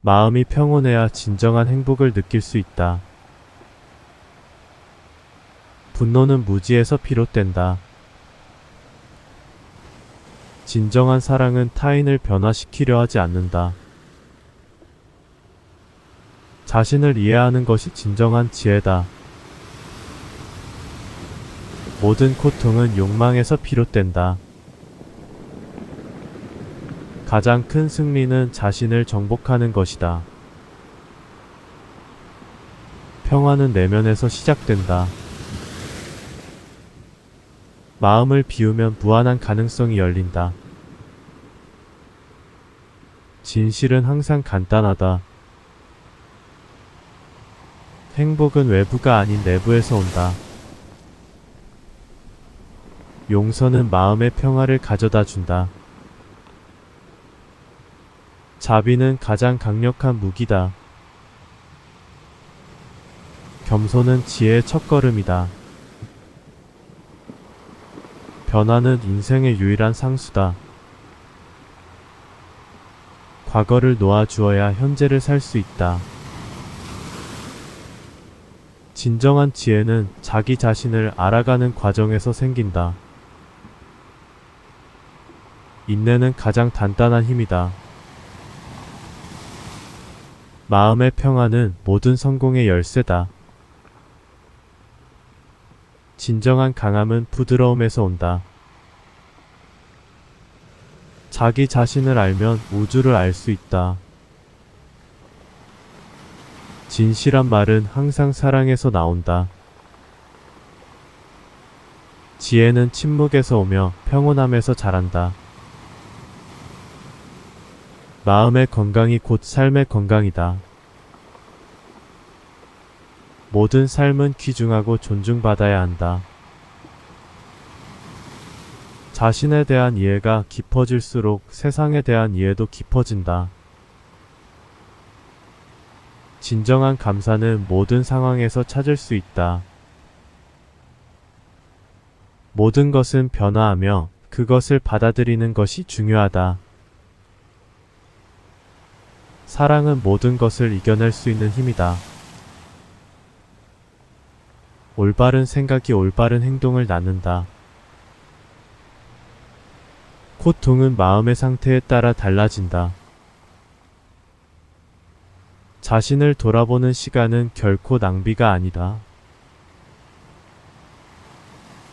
마음이 평온해야 진정한 행복을 느낄 수 있다. 분노는 무지에서 비롯된다. 진정한 사랑은 타인을 변화시키려 하지 않는다. 자신을 이해하는 것이 진정한 지혜다. 모든 고통은 욕망에서 비롯된다. 가장 큰 승리는 자신을 정복하는 것이다. 평화는 내면에서 시작된다. 마음을 비우면 무한한 가능성이 열린다. 진실은 항상 간단하다. 행복은 외부가 아닌 내부에서 온다. 용서는 마음의 평화를 가져다 준다. 자비는 가장 강력한 무기다. 겸손은 지혜의 첫걸음이다. 변화는 인생의 유일한 상수다. 과거를 놓아주어야 현재를 살 수 있다. 진정한 지혜는 자기 자신을 알아가는 과정에서 생긴다. 인내는 가장 단단한 힘이다. 마음의 평화는 모든 성공의 열쇠다. 진정한 강함은 부드러움에서 온다. 자기 자신을 알면 우주를 알 수 있다. 진실한 말은 항상 사랑에서 나온다. 지혜는 침묵에서 오며 평온함에서 자란다. 마음의 건강이 곧 삶의 건강이다. 모든 삶은 귀중하고 존중받아야 한다. 자신에 대한 이해가 깊어질수록 세상에 대한 이해도 깊어진다. 진정한 감사는 모든 상황에서 찾을 수 있다. 모든 것은 변화하며 그것을 받아들이는 것이 중요하다. 사랑은 모든 것을 이겨낼 수 있는 힘이다. 올바른 생각이 올바른 행동을 낳는다. 고통은 마음의 상태에 따라 달라진다. 자신을 돌아보는 시간은 결코 낭비가 아니다.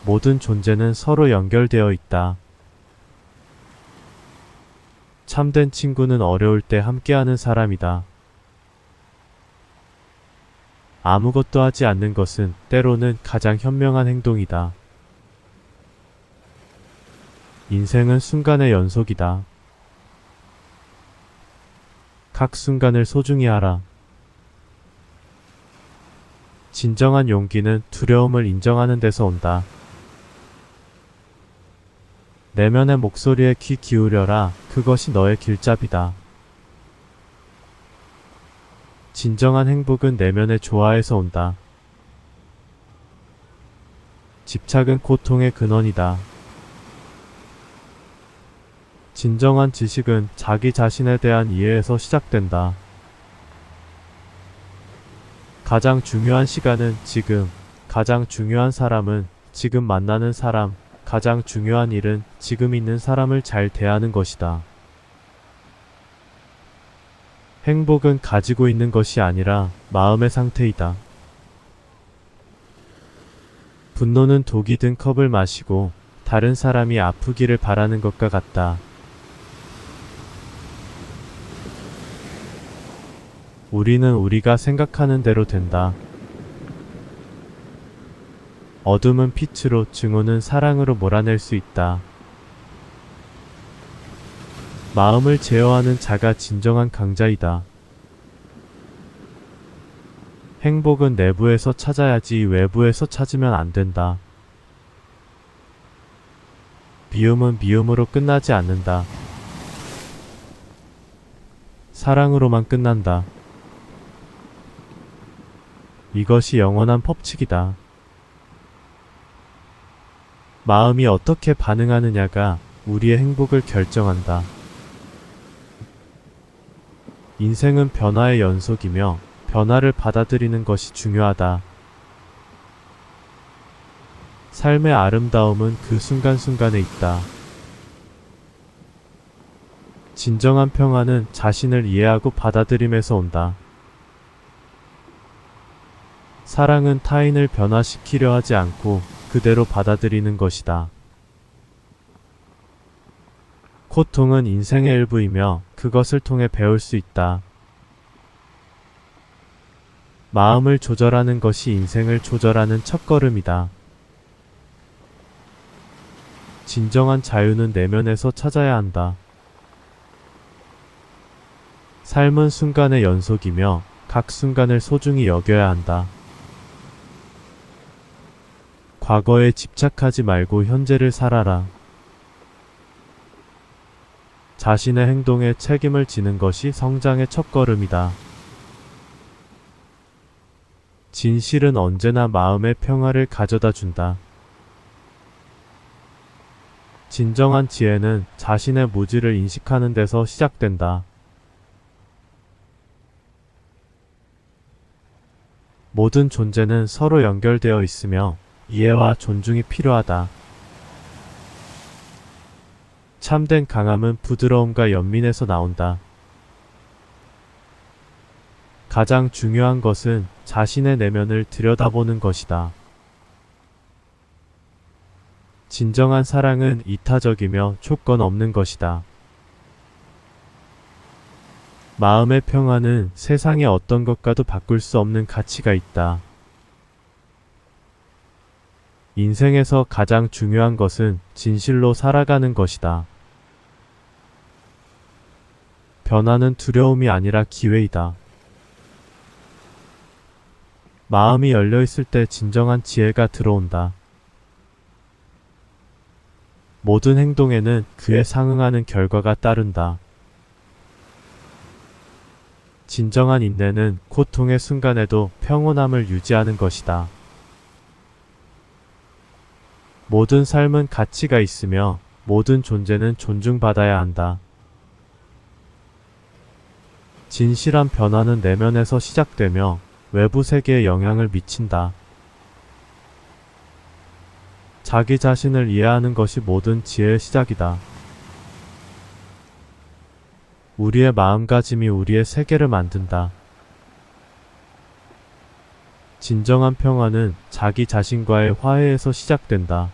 모든 존재는 서로 연결되어 있다. 참된 친구는 어려울 때 함께하는 사람이다. 아무것도 하지 않는 것은 때로는 가장 현명한 행동이다. 인생은 순간의 연속이다. 각 순간을 소중히 하라. 진정한 용기는 두려움을 인정하는 데서 온다. 내면의 목소리에 귀 기울여라. 그것이 너의 길잡이다. 진정한 행복은 내면의 조화에서 온다. 집착은 고통의 근원이다. 진정한 지식은 자기 자신에 대한 이해에서 시작된다. 가장 중요한 시간은 지금, 가장 중요한 사람은 지금 만나는 사람, 가장 중요한 일은 지금 있는 사람을 잘 대하는 것이다. 행복은 가지고 있는 것이 아니라 마음의 상태이다. 분노는 독이 든 컵을 마시고 다른 사람이 아프기를 바라는 것과 같다. 우리는 우리가 생각하는 대로 된다. 어둠은 빛으로, 증오는 사랑으로 몰아낼 수 있다. 마음을 제어하는 자가 진정한 강자이다. 행복은 내부에서 찾아야지 외부에서 찾으면 안 된다. 미움은 미움으로 끝나지 않는다. 사랑으로만 끝난다. 이것이 영원한 법칙이다. 마음이 어떻게 반응하느냐가 우리의 행복을 결정한다. 인생은 변화의 연속이며 변화를 받아들이는 것이 중요하다. 삶의 아름다움은 그 순간순간에 있다. 진정한 평화는 자신을 이해하고 받아들임에서 온다. 사랑은 타인을 변화시키려 하지 않고 그대로 받아들이는 것이다. 고통은 인생의 일부이며 그것을 통해 배울 수 있다. 마음을 조절하는 것이 인생을 조절하는 첫걸음이다. 진정한 자유는 내면에서 찾아야 한다. 삶은 순간의 연속이며 각 순간을 소중히 여겨야 한다. 과거에 집착하지 말고 현재를 살아라. 자신의 행동에 책임을 지는 것이 성장의 첫걸음이다. 진실은 언제나 마음의 평화를 가져다 준다. 진정한 지혜는 자신의 무지를 인식하는 데서 시작된다. 모든 존재는 서로 연결되어 있으며 이해와 존중이 필요하다. 참된 강함은 부드러움과 연민에서 나온다. 가장 중요한 것은 자신의 내면을 들여다보는 것이다. 진정한 사랑은 이타적이며 조건 없는 것이다. 마음의 평화는 세상의 어떤 것과도 바꿀 수 없는 가치가 있다. 인생에서 가장 중요한 것은 진실로 살아가는 것이다. 변화는 두려움이 아니라 기회이다. 마음이 열려있을 때 진정한 지혜가 들어온다. 모든 행동에는 그에 상응하는 결과가 따른다. 진정한 인내는 고통의 순간에도 평온함을 유지하는 것이다. 모든 삶은 가치가 있으며 모든 존재는 존중받아야 한다. 진실한 변화는 내면에서 시작되며 외부 세계에 영향을 미친다. 자기 자신을 이해하는 것이 모든 지혜의 시작이다. 우리의 마음가짐이 우리의 세계를 만든다. 진정한 평화는 자기 자신과의 화해에서 시작된다.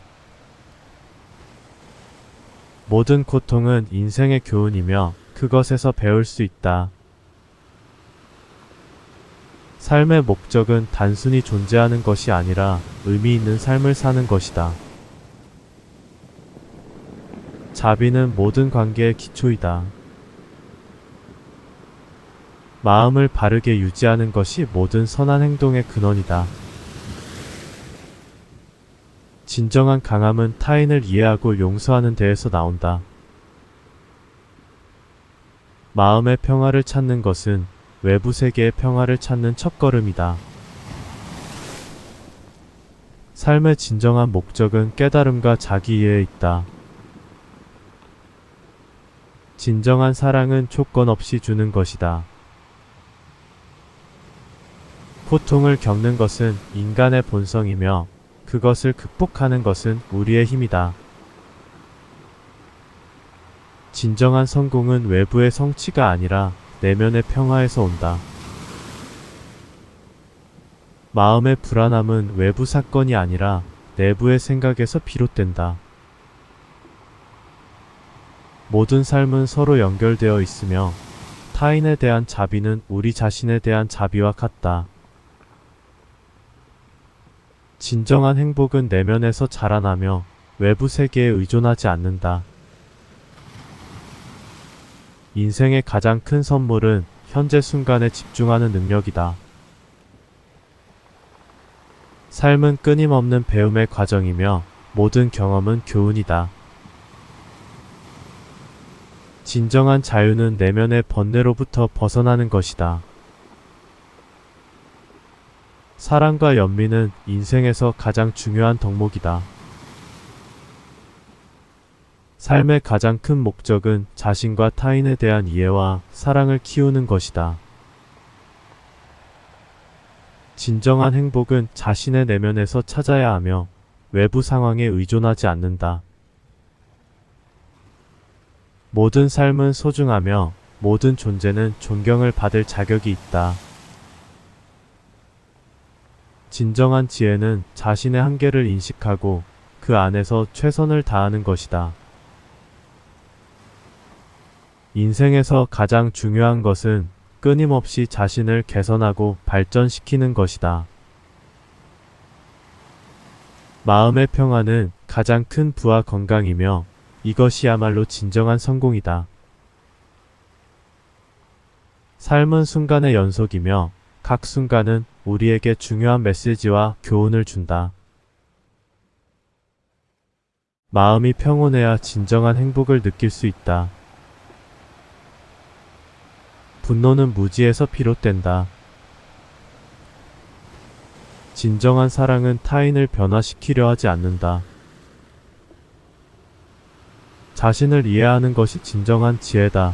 모든 고통은 인생의 교훈이며 그것에서 배울 수 있다. 삶의 목적은 단순히 존재하는 것이 아니라 의미 있는 삶을 사는 것이다. 자비는 모든 관계의 기초이다. 마음을 바르게 유지하는 것이 모든 선한 행동의 근원이다. 진정한 강함은 타인을 이해하고 용서하는 데에서 나온다. 마음의 평화를 찾는 것은 외부 세계의 평화를 찾는 첫걸음이다. 삶의 진정한 목적은 깨달음과 자기 이해에 있다. 진정한 사랑은 조건 없이 주는 것이다. 고통을 겪는 것은 인간의 본성이며 그것을 극복하는 것은 우리의 힘이다. 진정한 성공은 외부의 성취가 아니라 내면의 평화에서 온다. 마음의 불안함은 외부 사건이 아니라 내부의 생각에서 비롯된다. 모든 삶은 서로 연결되어 있으며 타인에 대한 자비는 우리 자신에 대한 자비와 같다. 진정한 행복은 내면에서 자라나며 외부 세계에 의존하지 않는다. 인생의 가장 큰 선물은 현재 순간에 집중하는 능력이다. 삶은 끊임없는 배움의 과정이며 모든 경험은 교훈이다. 진정한 자유는 내면의 번뇌로부터 벗어나는 것이다. 사랑과 연민은 인생에서 가장 중요한 덕목이다. 삶의 가장 큰 목적은 자신과 타인에 대한 이해와 사랑을 키우는 것이다. 진정한 행복은 자신의 내면에서 찾아야 하며 외부 상황에 의존하지 않는다. 모든 삶은 소중하며 모든 존재는 존경을 받을 자격이 있다. 진정한 지혜는 자신의 한계를 인식하고 그 안에서 최선을 다하는 것이다. 인생에서 가장 중요한 것은 끊임없이 자신을 개선하고 발전시키는 것이다. 마음의 평화는 가장 큰 부와 건강이며 이것이야말로 진정한 성공이다. 삶은 순간의 연속이며 각 순간은 우리에게 중요한 메시지와 교훈을 준다. 마음이 평온해야 진정한 행복을 느낄 수 있다. 분노는 무지에서 비롯된다. 진정한 사랑은 타인을 변화시키려 하지 않는다. 자신을 이해하는 것이 진정한 지혜다.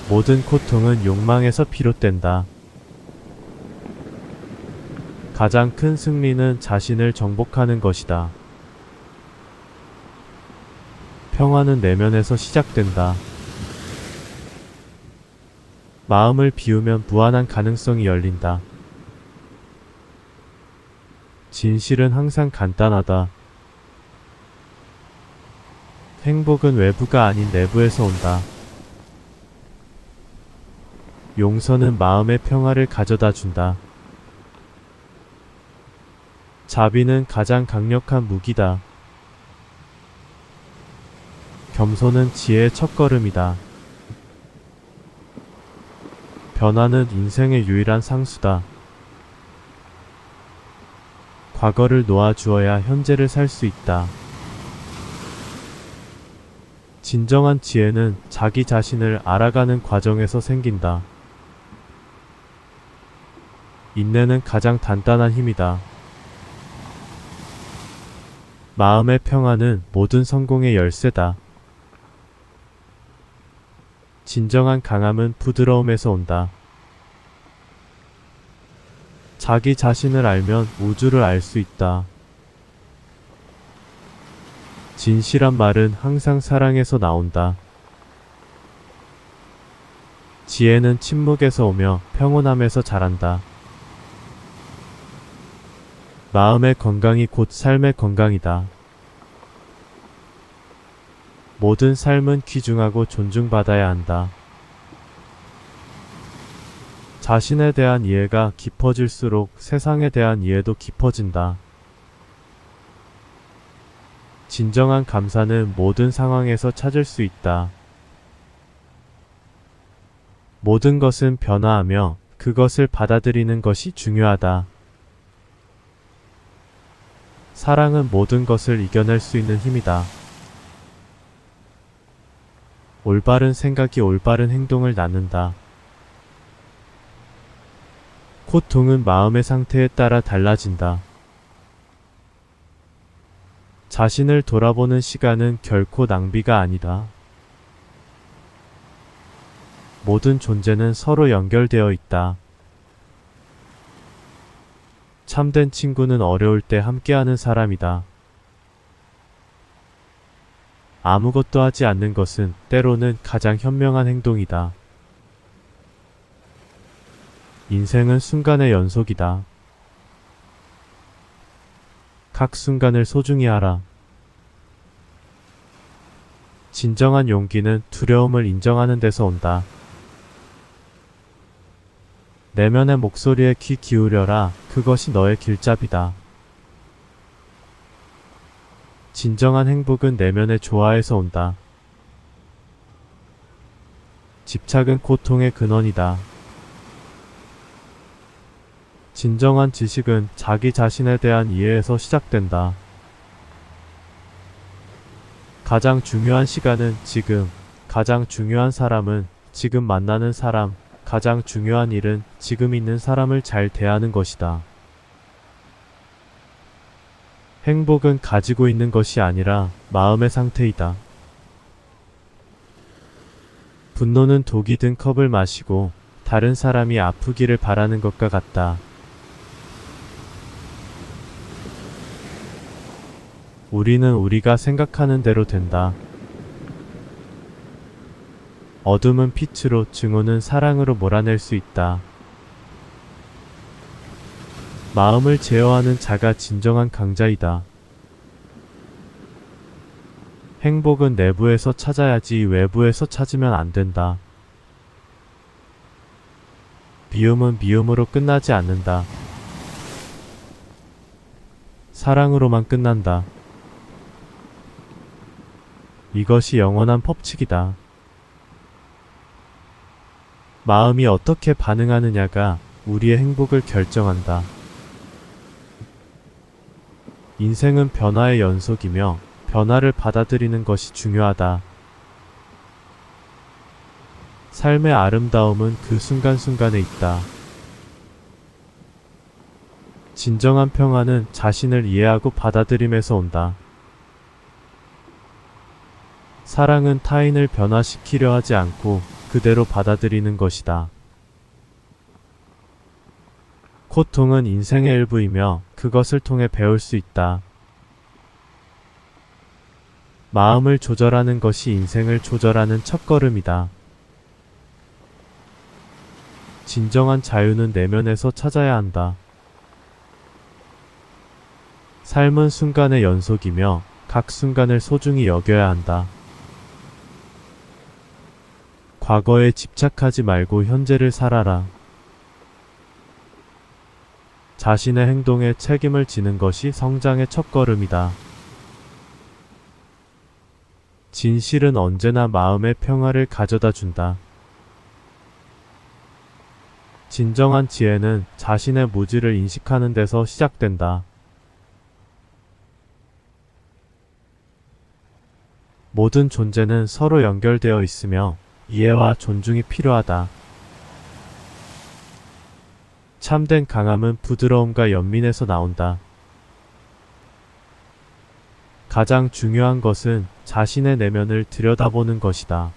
모든 고통은 욕망에서 비롯된다. 가장 큰 승리는 자신을 정복하는 것이다. 평화는 내면에서 시작된다. 마음을 비우면 무한한 가능성이 열린다. 진실은 항상 간단하다. 행복은 외부가 아닌 내부에서 온다. 용서는 마음의 평화를 가져다 준다. 자비는 가장 강력한 무기다. 겸손은 지혜의 첫걸음이다. 변화는 인생의 유일한 상수다. 과거를 놓아주어야 현재를 살 수 있다. 진정한 지혜는 자기 자신을 알아가는 과정에서 생긴다. 인내는 가장 단단한 힘이다. 마음의 평화는 모든 성공의 열쇠다. 진정한 강함은 부드러움에서 온다. 자기 자신을 알면 우주를 알 수 있다. 진실한 말은 항상 사랑에서 나온다. 지혜는 침묵에서 오며 평온함에서 자란다. 마음의 건강이 곧 삶의 건강이다. 모든 삶은 귀중하고 존중받아야 한다. 자신에 대한 이해가 깊어질수록 세상에 대한 이해도 깊어진다. 진정한 감사는 모든 상황에서 찾을 수 있다. 모든 것은 변화하며 그것을 받아들이는 것이 중요하다. 사랑은 모든 것을 이겨낼 수 있는 힘이다. 올바른 생각이 올바른 행동을 낳는다. 고통은 마음의 상태에 따라 달라진다. 자신을 돌아보는 시간은 결코 낭비가 아니다. 모든 존재는 서로 연결되어 있다. 참된 친구는 어려울 때 함께하는 사람이다. 아무것도 하지 않는 것은 때로는 가장 현명한 행동이다. 인생은 순간의 연속이다. 각 순간을 소중히 하라. 진정한 용기는 두려움을 인정하는 데서 온다. 내면의 목소리에 귀 기울여라. 그것이 너의 길잡이다. 진정한 행복은 내면의 조화에서 온다. 집착은 고통의 근원이다. 진정한 지식은 자기 자신에 대한 이해에서 시작된다. 가장 중요한 시간은 지금, 가장 중요한 사람은 지금 만나는 사람, 가장 중요한 일은 지금 있는 사람을 잘 대하는 것이다. 행복은 가지고 있는 것이 아니라 마음의 상태이다. 분노는 독이 든 컵을 마시고 다른 사람이 아프기를 바라는 것과 같다. 우리는 우리가 생각하는 대로 된다. 어둠은 빛으로, 증오는 사랑으로 몰아낼 수 있다. 마음을 제어하는 자가 진정한 강자이다. 행복은 내부에서 찾아야지 외부에서 찾으면 안 된다. 미움은 미움으로 끝나지 않는다. 사랑으로만 끝난다. 이것이 영원한 법칙이다. 마음이 어떻게 반응하느냐가 우리의 행복을 결정한다. 인생은 변화의 연속이며 변화를 받아들이는 것이 중요하다. 삶의 아름다움은 그 순간순간에 있다. 진정한 평화는 자신을 이해하고 받아들임에서 온다. 사랑은 타인을 변화시키려 하지 않고 그대로 받아들이는 것이다. 고통은 인생의 일부이며 그것을 통해 배울 수 있다. 마음을 조절하는 것이 인생을 조절하는 첫걸음이다. 진정한 자유는 내면에서 찾아야 한다. 삶은 순간의 연속이며 각 순간을 소중히 여겨야 한다. 과거에 집착하지 말고 현재를 살아라. 자신의 행동에 책임을 지는 것이 성장의 첫걸음이다. 진실은 언제나 마음의 평화를 가져다 준다. 진정한 지혜는 자신의 무지를 인식하는 데서 시작된다. 모든 존재는 서로 연결되어 있으며 이해와 존중이 필요하다. 참된 강함은 부드러움과 연민에서 나온다. 가장 중요한 것은 자신의 내면을 들여다보는 것이다.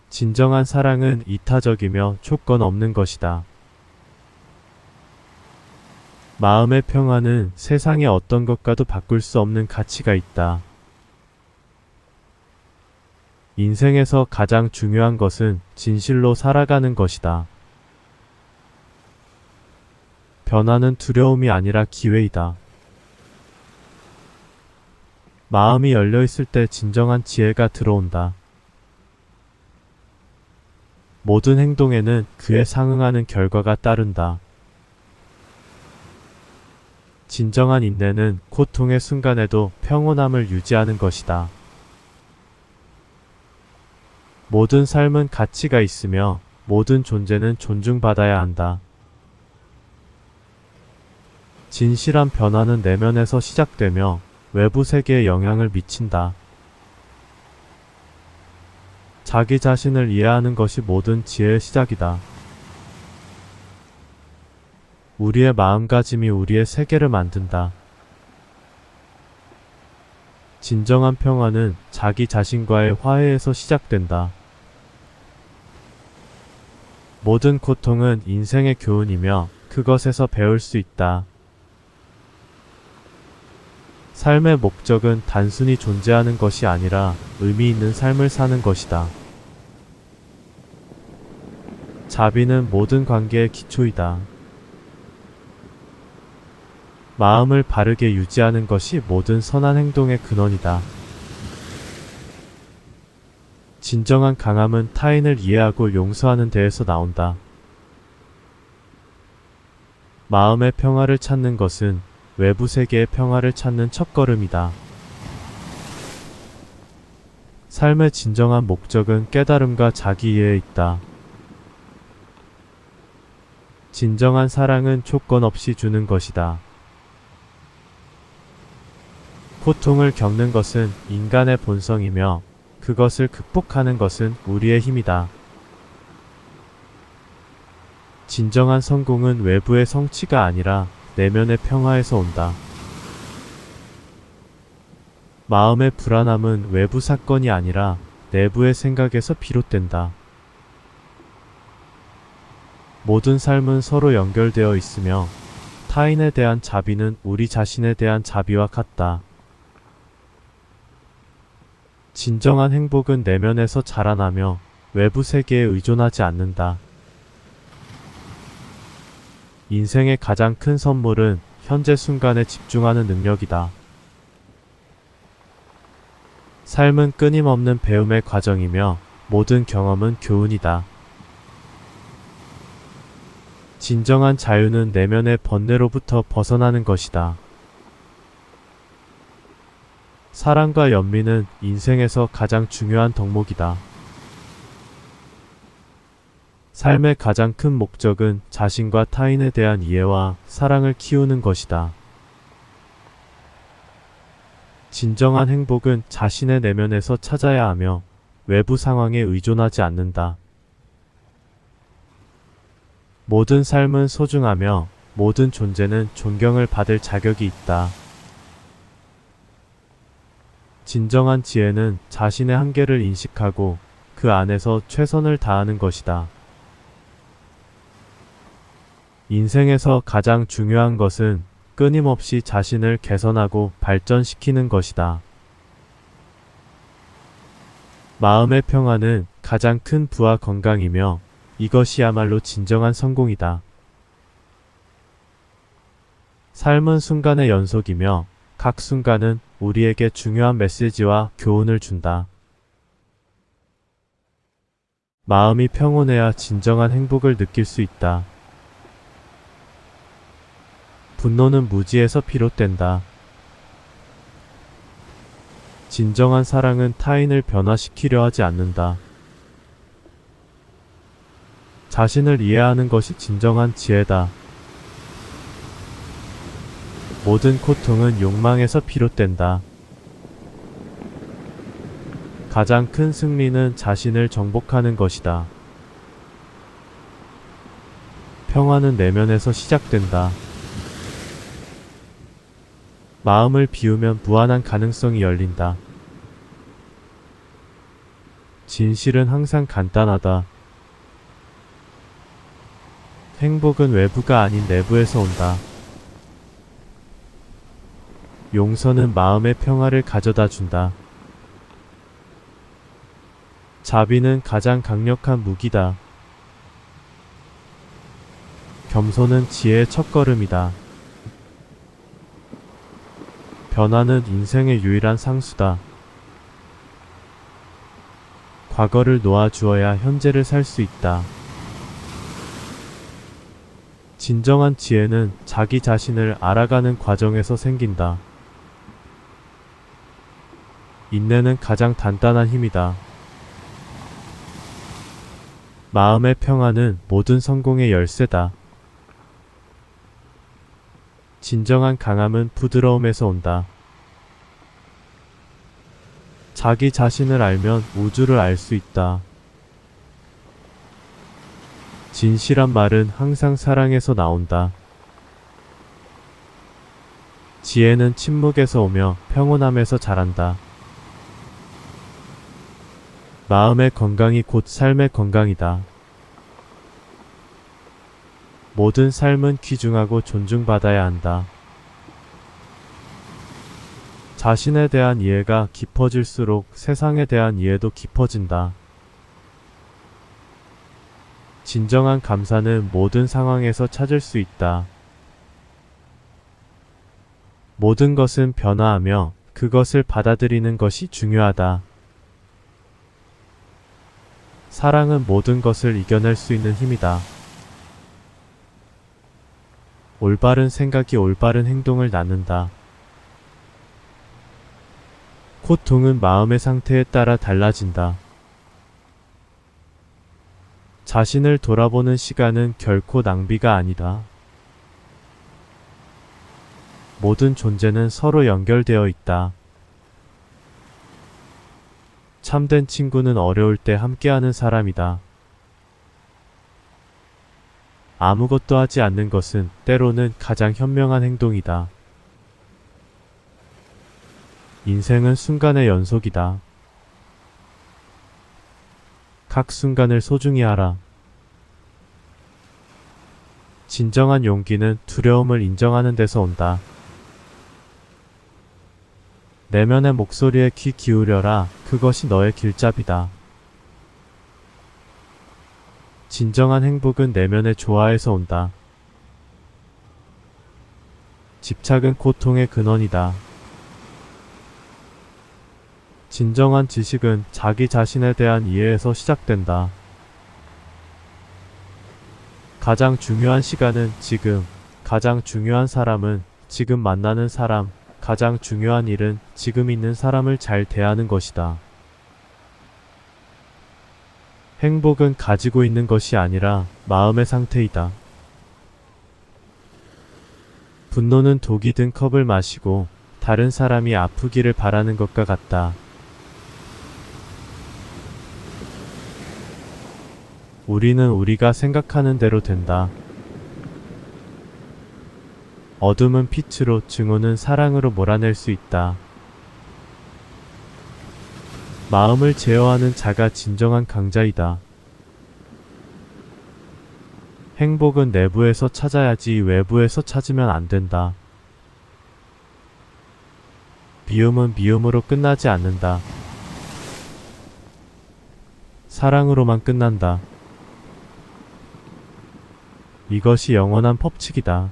진정한 사랑은 이타적이며 조건 없는 것이다. 마음의 평화는 세상의 어떤 것과도 바꿀 수 없는 가치가 있다. 인생에서 가장 중요한 것은 진실로 살아가는 것이다. 변화는 두려움이 아니라 기회이다. 마음이 열려있을 때 진정한 지혜가 들어온다. 모든 행동에는 그에 상응하는 결과가 따른다. 진정한 인내는 고통의 순간에도 평온함을 유지하는 것이다. 모든 삶은 가치가 있으며 모든 존재는 존중받아야 한다. 진실한 변화는 내면에서 시작되며 외부 세계에 영향을 미친다. 자기 자신을 이해하는 것이 모든 지혜의 시작이다. 우리의 마음가짐이 우리의 세계를 만든다. 진정한 평화는 자기 자신과의 화해에서 시작된다. 모든 고통은 인생의 교훈이며 그것에서 배울 수 있다. 삶의 목적은 단순히 존재하는 것이 아니라 의미 있는 삶을 사는 것이다. 자비는 모든 관계의 기초이다. 마음을 바르게 유지하는 것이 모든 선한 행동의 근원이다. 진정한 강함은 타인을 이해하고 용서하는 데에서 나온다. 마음의 평화를 찾는 것은 외부 세계의 평화를 찾는 첫걸음이다. 삶의 진정한 목적은 깨달음과 자기이해에 있다. 진정한 사랑은 조건 없이 주는 것이다. 고통을 겪는 것은 인간의 본성이며 그것을 극복하는 것은 우리의 힘이다. 진정한 성공은 외부의 성취가 아니라 내면의 평화에서 온다. 마음의 불안함은 외부 사건이 아니라 내부의 생각에서 비롯된다. 모든 삶은 서로 연결되어 있으며 타인에 대한 자비는 우리 자신에 대한 자비와 같다. 진정한 행복은 내면에서 자라나며 외부 세계에 의존하지 않는다. 인생의 가장 큰 선물은 현재 순간에 집중하는 능력이다. 삶은 끊임없는 배움의 과정이며 모든 경험은 교훈이다. 진정한 자유는 내면의 번뇌로부터 벗어나는 것이다. 사랑과 연민은 인생에서 가장 중요한 덕목이다. 삶의 가장 큰 목적은 자신과 타인에 대한 이해와 사랑을 키우는 것이다. 진정한 행복은 자신의 내면에서 찾아야 하며 외부 상황에 의존하지 않는다. 모든 삶은 소중하며 모든 존재는 존경을 받을 자격이 있다. 진정한 지혜는 자신의 한계를 인식하고 그 안에서 최선을 다하는 것이다. 인생에서 가장 중요한 것은 끊임없이 자신을 개선하고 발전시키는 것이다. 마음의 평화는 가장 큰 부와 건강이며 이것이야말로 진정한 성공이다. 삶은 순간의 연속이며 각 순간은 우리에게 중요한 메시지와 교훈을 준다. 마음이 평온해야 진정한 행복을 느낄 수 있다. 분노는 무지에서 비롯된다. 진정한 사랑은 타인을 변화시키려 하지 않는다. 자신을 이해하는 것이 진정한 지혜다. 모든 고통은 욕망에서 비롯된다. 가장 큰 승리는 자신을 정복하는 것이다. 평화는 내면에서 시작된다. 마음을 비우면 무한한 가능성이 열린다. 진실은 항상 간단하다. 행복은 외부가 아닌 내부에서 온다. 용서는 마음의 평화를 가져다 준다. 자비는 가장 강력한 무기다. 겸손은 지혜의 첫걸음이다. 변화는 인생의 유일한 상수다. 과거를 놓아주어야 현재를 살 수 있다. 진정한 지혜는 자기 자신을 알아가는 과정에서 생긴다. 인내는 가장 단단한 힘이다. 마음의 평화는 모든 성공의 열쇠다. 진정한 강함은 부드러움에서 온다. 자기 자신을 알면 우주를 알 수 있다. 진실한 말은 항상 사랑에서 나온다. 지혜는 침묵에서 오며 평온함에서 자란다. 마음의 건강이 곧 삶의 건강이다. 모든 삶은 귀중하고 존중받아야 한다. 자신에 대한 이해가 깊어질수록 세상에 대한 이해도 깊어진다. 진정한 감사는 모든 상황에서 찾을 수 있다. 모든 것은 변화하며 그것을 받아들이는 것이 중요하다. 사랑은 모든 것을 이겨낼 수 있는 힘이다. 올바른 생각이 올바른 행동을 낳는다. 고통은 마음의 상태에 따라 달라진다. 자신을 돌아보는 시간은 결코 낭비가 아니다. 모든 존재는 서로 연결되어 있다. 참된 친구는 어려울 때 함께하는 사람이다. 아무것도 하지 않는 것은 때로는 가장 현명한 행동이다. 인생은 순간의 연속이다. 각 순간을 소중히 하라. 진정한 용기는 두려움을 인정하는 데서 온다. 내면의 목소리에 귀 기울여라. 그것이 너의 길잡이다. 진정한 행복은 내면의 조화에서 온다. 집착은 고통의 근원이다. 진정한 지식은 자기 자신에 대한 이해에서 시작된다. 가장 중요한 시간은 지금, 가장 중요한 사람은 지금 만나는 사람, 가장 중요한 일은 지금 있는 사람을 잘 대하는 것이다. 행복은 가지고 있는 것이 아니라 마음의 상태이다. 분노는 독이 든 컵을 마시고 다른 사람이 아프기를 바라는 것과 같다. 우리는 우리가 생각하는 대로 된다. 어둠은 빛으로, 증오는 사랑으로 몰아낼 수 있다. 마음을 제어하는 자가 진정한 강자이다. 행복은 내부에서 찾아야지 외부에서 찾으면 안 된다. 미움은 미움으로 끝나지 않는다. 사랑으로만 끝난다. 이것이 영원한 법칙이다.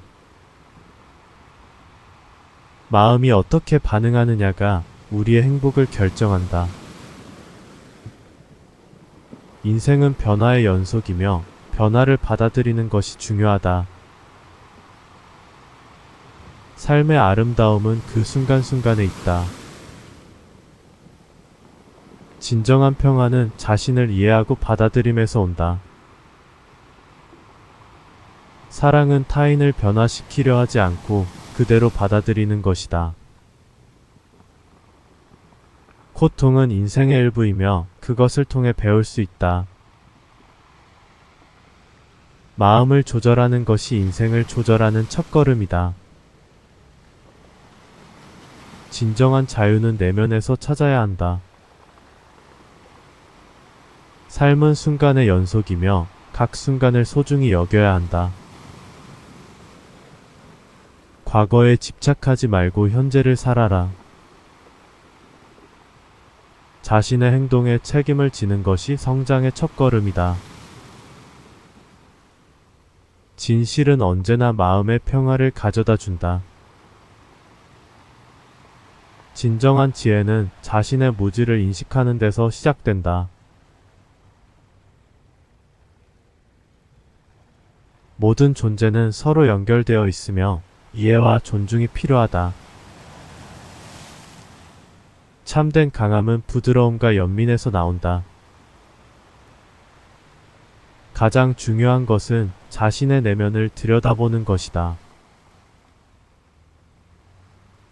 마음이 어떻게 반응하느냐가 우리의 행복을 결정한다. 인생은 변화의 연속이며 변화를 받아들이는 것이 중요하다. 삶의 아름다움은 그 순간순간에 있다. 진정한 평화는 자신을 이해하고 받아들임에서 온다. 사랑은 타인을 변화시키려 하지 않고 그대로 받아들이는 것이다. 고통은 인생의 일부이며 그것을 통해 배울 수 있다. 마음을 조절하는 것이 인생을 조절하는 첫걸음이다. 진정한 자유는 내면에서 찾아야 한다. 삶은 순간의 연속이며 각 순간을 소중히 여겨야 한다. 과거에 집착하지 말고 현재를 살아라. 자신의 행동에 책임을 지는 것이 성장의 첫걸음이다. 진실은 언제나 마음의 평화를 가져다 준다. 진정한 지혜는 자신의 무지를 인식하는 데서 시작된다. 모든 존재는 서로 연결되어 있으며 이해와 존중이 필요하다. 참된 강함은 부드러움과 연민에서 나온다. 가장 중요한 것은 자신의 내면을 들여다보는 것이다.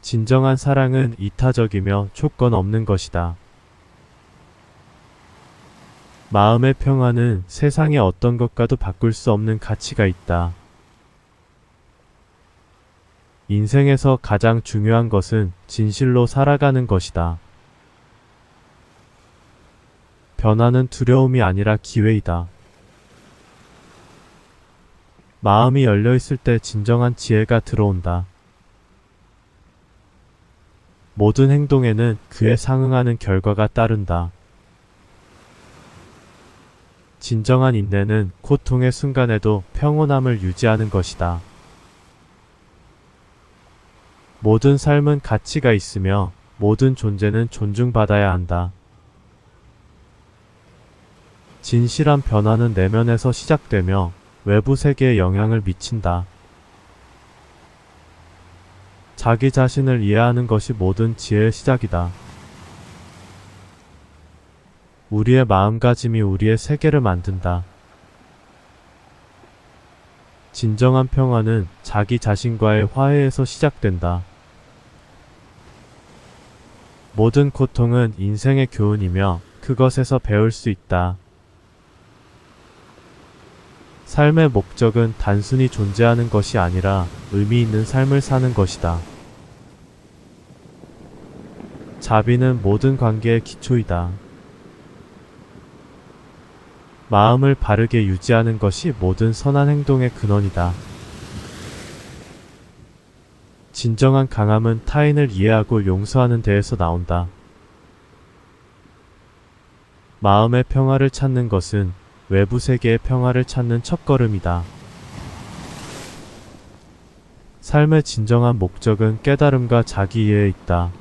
진정한 사랑은 이타적이며 조건 없는 것이다. 마음의 평화는 세상의 어떤 것과도 바꿀 수 없는 가치가 있다. 인생에서 가장 중요한 것은 진실로 살아가는 것이다. 변화는 두려움이 아니라 기회이다. 마음이 열려있을 때 진정한 지혜가 들어온다. 모든 행동에는 그에 상응하는 결과가 따른다. 진정한 인내는 고통의 순간에도 평온함을 유지하는 것이다. 모든 삶은 가치가 있으며 모든 존재는 존중받아야 한다. 진실한 변화는 내면에서 시작되며 외부 세계에 영향을 미친다. 자기 자신을 이해하는 것이 모든 지혜의 시작이다. 우리의 마음가짐이 우리의 세계를 만든다. 진정한 평화는 자기 자신과의 화해에서 시작된다. 모든 고통은 인생의 교훈이며 그것에서 배울 수 있다. 삶의 목적은 단순히 존재하는 것이 아니라 의미 있는 삶을 사는 것이다. 자비는 모든 관계의 기초이다. 마음을 바르게 유지하는 것이 모든 선한 행동의 근원이다. 진정한 강함은 타인을 이해하고 용서하는 데에서 나온다. 마음의 평화를 찾는 것은 외부 세계의 평화를 찾는 첫걸음이다. 삶의 진정한 목적은 깨달음과 자기이해에 있다.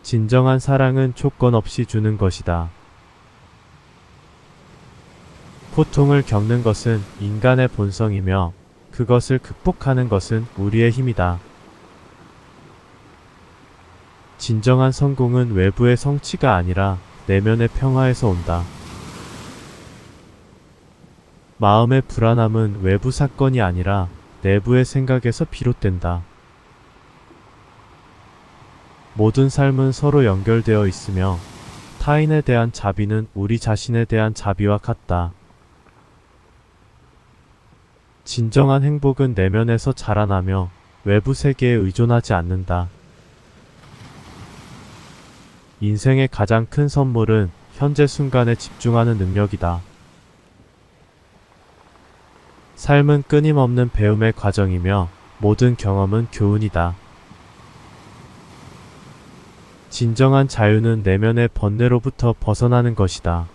진정한 사랑은 조건 없이 주는 것이다. 고통을 겪는 것은 인간의 본성이며 그것을 극복하는 것은 우리의 힘이다. 진정한 성공은 외부의 성취가 아니라 내면의 평화에서 온다. 마음의 불안함은 외부 사건이 아니라 내부의 생각에서 비롯된다. 모든 삶은 서로 연결되어 있으며 타인에 대한 자비는 우리 자신에 대한 자비와 같다. 진정한 행복은 내면에서 자라나며 외부 세계에 의존하지 않는다. 인생의 가장 큰 선물은 현재 순간에 집중하는 능력이다. 삶은 끊임없는 배움의 과정이며 모든 경험은 교훈이다. 진정한 자유는 내면의 번뇌로부터 벗어나는 것이다.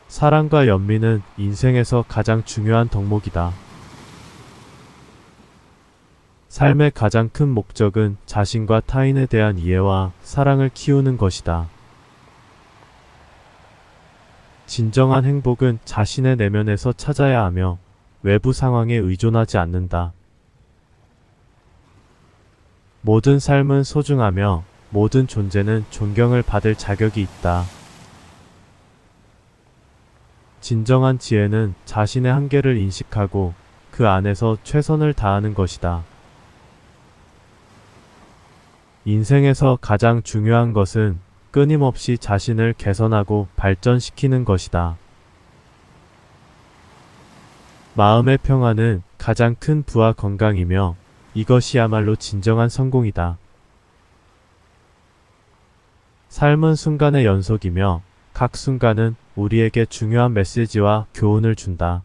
사랑과 연민은 인생에서 가장 중요한 덕목이다. 삶의 가장 큰 목적은 자신과 타인에 대한 이해와 사랑을 키우는 것이다. 진정한 행복은 자신의 내면에서 찾아야 하며 외부 상황에 의존하지 않는다. 모든 삶은 소중하며 모든 존재는 존경을 받을 자격이 있다. 진정한 지혜는 자신의 한계를 인식하고 그 안에서 최선을 다하는 것이다. 인생에서 가장 중요한 것은 끊임없이 자신을 개선하고 발전시키는 것이다. 마음의 평화는 가장 큰 부와 건강이며 이것이야말로 진정한 성공이다. 삶은 순간의 연속이며 각 순간은 우리에게 중요한 메시지와 교훈을 준다.